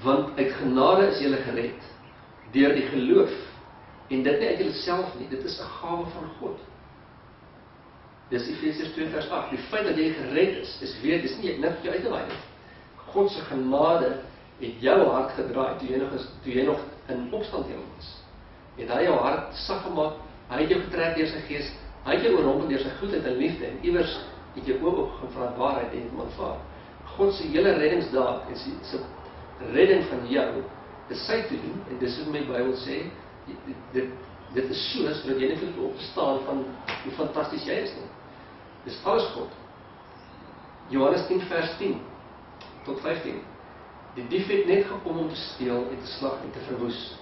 Want uit genade is julle gered, deur die geloof, en dit nie uit julleself nie, dit is 'n gawe van God. Dis Efesiërs 2 vers 8, die feit dat jy gered is weet, dis nie net jou uitgelaai nie. God se genade het jou hart gedraai, toe jy nog in opstanding was. Het hy jou hart sag gemaak, hy het jou getrek deur sy gees, hy het jou oorrompel deur sy goedheid en liefde, en iewers het jy ook opgevraag waarheid en het aanvaar. God se hele reddingsdaad en sy redding van jou, is sy te doen, en dis wat my Bybel sê, dit is sodat jy nie vir opstaan van hoe fantasties jy is nie. Dis alles God. Johannes 10 vers 10 tot 15. Die dief het net gekom om te steel en te slag en te verwoes.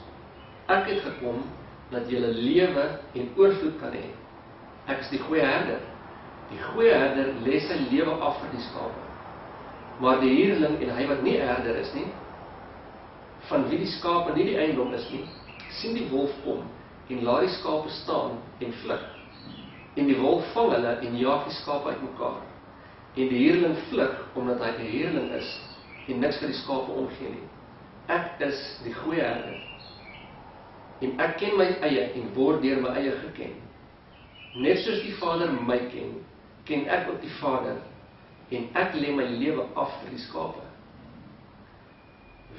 Ek het gekom dat julle lewe en oorvloed kan hê. Ek is die goeie herder. Die goeie herder lê sy lewe af vir die skape. Maar die huurling en hy wat nie herder is nie, van wie die skape nie die eiendom is nie, sien die wolf kom en laat die skape staan en vlug. En die wolf vang hulle en jaag die skape uitmekaar. En die huurling vlug omdat hy 'n huurling is en niks vir die skape omgee nie. Ek is die goeie herder. En ek ken my eie en word deur my eie geken. Net soos die Vader my ken, ken ek ook die Vader, en ek lê my lewe af vir die skape.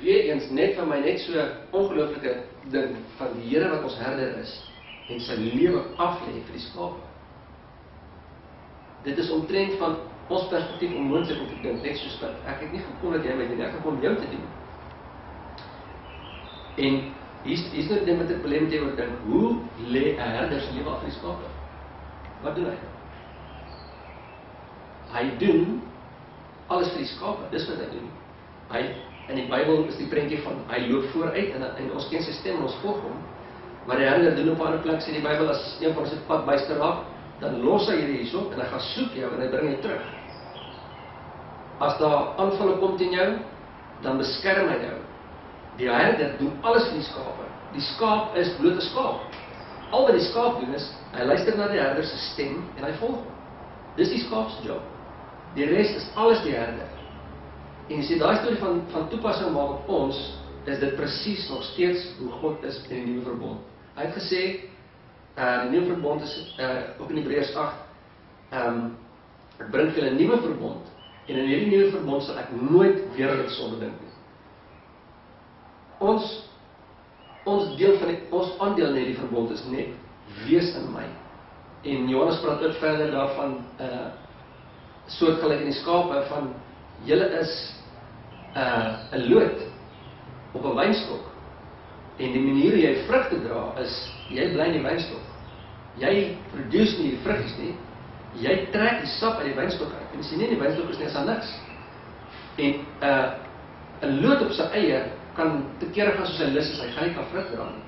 Weereens net van my net so ongelooflike ding van die Here wat ons herder is, en sy lewe af lê vir die skape. Dit is omtrent van ons perspektief onmoontlik om te dink, net soos dat ek het nie gekom dat jy my dien, ek het gekom jou te dien. En hier's nou die met die probleem wat jy moet dink, hoe lê 'n herder se lewe af vir die skape? Wat doen hy? Hy doen alles vir die skape, dis wat hy doen. In die Bybel is die prentjie van, hy loop vooruit, en ons ken sy stem en ons volg hom, maar die herder doen op 'n ander plek, sê die Bybel, as een van sy pad byster raak, dan los hy hierdie hierop, en hy gaan soek jou, en hy bring jou terug. As daar aanvalle kom teen jou, dan beskerm hy jou. Die herder doen alles vir die skape. Die skaap is bloot 'n skaap. Al wat die skaap doen is, hy luister na die herder se stem, en hy volg hom. Dis die skaap se job. Die res is alles die herder. En as jy daai storie van toepassing maak op ons, is dit presies nog steeds hoe God is in die nuwe verbond. Hy het gesê, die nuwe verbond is, ook in Hebreërs 8, ek bring vir julle 'n nuwe verbond, en in hierdie nuwe verbond sal ek nooit weer aan sonde dink nie. Ons deel van ons aandeel in hierdie verbond is net, wees in my. En Johannes praat ook verder daarvan, soortgelyk in die skape, van julle is 'n loot op 'n wynstok. En die manier hoe jy vrugte dra is, jy bly in die wynstok. Jy produce nie die vruggies nie, jy trek die sap uit die wynstok uit. En as jy nie in die wynstok is nie, is daar niks. En 'n loot op sy eie kan te kere gaan soos hy lus is, hy gaan nie kan vrug dra nie.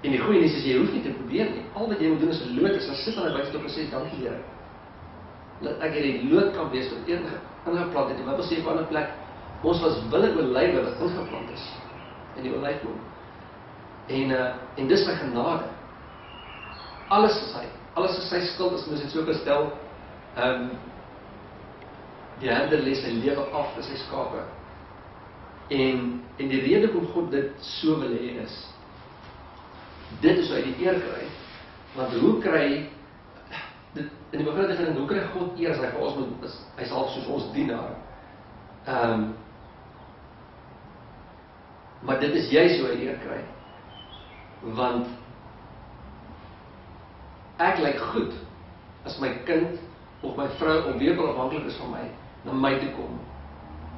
En die goeie nuus is, jy hoef nie te probeer nie. Al wat jy moet doen is 'n loot, is dan sit aan die wynstok en sê, dankie Here, dat ek hierdie loot kan wees wat ingeplant het. Die Bybel sê op 'n ander plek, ons was wilde olywe wat ingeplant is in die olyfboom. En dis sy genade. Alles is sy skuld, as mens dit so kan stel. Die herder lê sy lewe af vir sy skape. En die rede hoekom God dit so wil hê is, dit is hoe hy die eer kry. Want hoe kry dit, in die begin het ek gedink, hoe kry God eer as hy vir ons moet, hy is half soos ons dienaar. Maar dit is juist hoe hy eer kry. Want ek lyk goed as my kind of my vrou of wie ook al afhanklik is van my, na my toe kom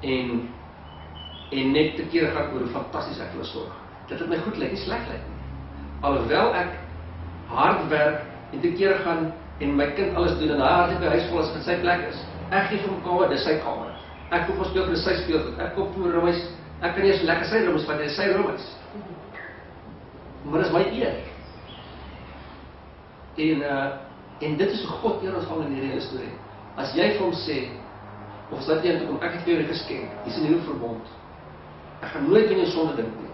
en net te kere gaan oor hoe fantasties ek hulle sorg. Dit het my goed lyk, nie sleg lyk nie. Alhoewel ek hard werk en te kere gaan en my kind alles doen en hy hardlik by huis vol as in sy plek is. Ek gee vir hom kamer, dis sy kamer. Ek koop ons speelgoed, dis sy speelgoed. Ek koop vir rommeis, ek kan nie eens lekker sy rommeis, want dit is sy rommeis. Maar dis my eer. En dit is hoe God eer ons vang in hierdie hele storie. As jy vir hom sê, of as dat jy toe kom, ek het vir jou 'n geskenk, dis 'n nuwe verbond. Ek gaan nooit in jou sonde dink nie.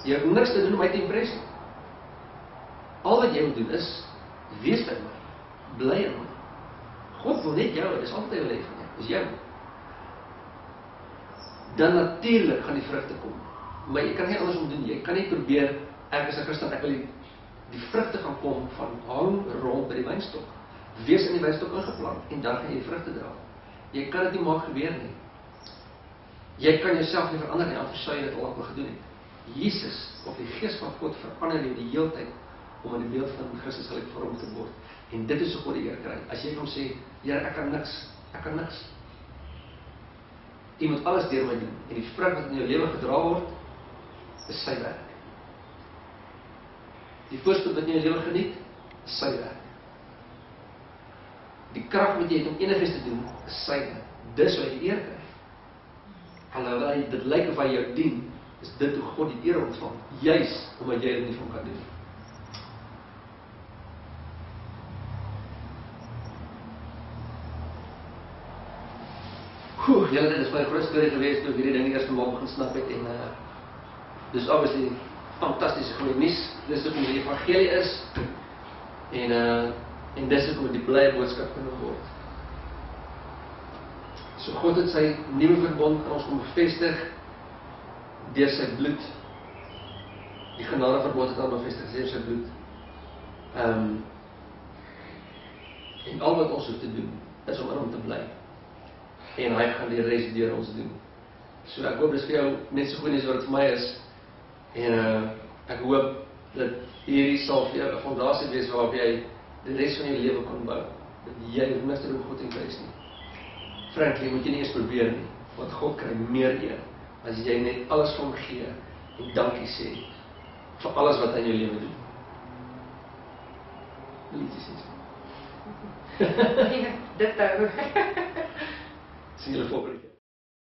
Jy het niks te doen om my te impress nie. Al wat jy moet doen is, wees by my, bly in my. God wil net jou, dis altyd hy wil hê van jou, dis jou. dan natuurlik gaan die vrugte kom. Maar jy kan nie andersom doen, jy kan nie probeer, ek is 'n Christen, ek wil die vrugte gaan kom van hang rond by die wynstok. Wees in die wynstok ingeplant, en dan gaan jy die vrugte dra. Jy kan dit nie maak gebeur nie. Jy kan jouself nie verander nie, anders sou jy dit al gedoen het. Jesus, of die Gees van God, verander jou die hele tyd, om in die beeld van Christus gelyk vorm te word. En dit is hoe God die eer kry. As jy vir hom sê, Here, ek kan niks. Jy moet alles deur my doen, en die vrug wat in jou lewe gedra word, is sy werk. Die voorspoed wat in jou lewe geniet, is sy werk. Die krag wat jy het om enigiets te doen, is syne. Dis wat jy eer kry. Alhoewel dit lyk of hy jou dien, is dit hoe God die eer ontvang, juis omdat jy dit nie van kan doen. Julle, dit is my groot storie geweest, toe ek hierdie ding eers van begin snap het, en dis obviously fantastiese goeie nuus. Dis hoekom die evangelie is, en dis hoekom die blye boodskap genoem word. So God het sy nuwe verbond aan ons kom bevestig deur sy bloed. Die genadeverbond het aan bevestig deur sy bloed. En al wat ons hoef te doen, is om in hom te bly. En hy gaan die res deur ons doen. So ek hoop dis vir jou net so goed as wat dit vir my is. En ek hoop dat hierdie sal vir jou 'n fondasie wees waarop jy die res van jou lewe kan bou. Dat jy hoef niks te doen God en kruis nie. Frankly, moet jy nie eens probeer nie, want God kry meer eer as jy net alles vir hom gee en dankie sê vir alles wat hy in jou lewe doen. Liedjies sê. Dit daar. Sien julle volgende keer.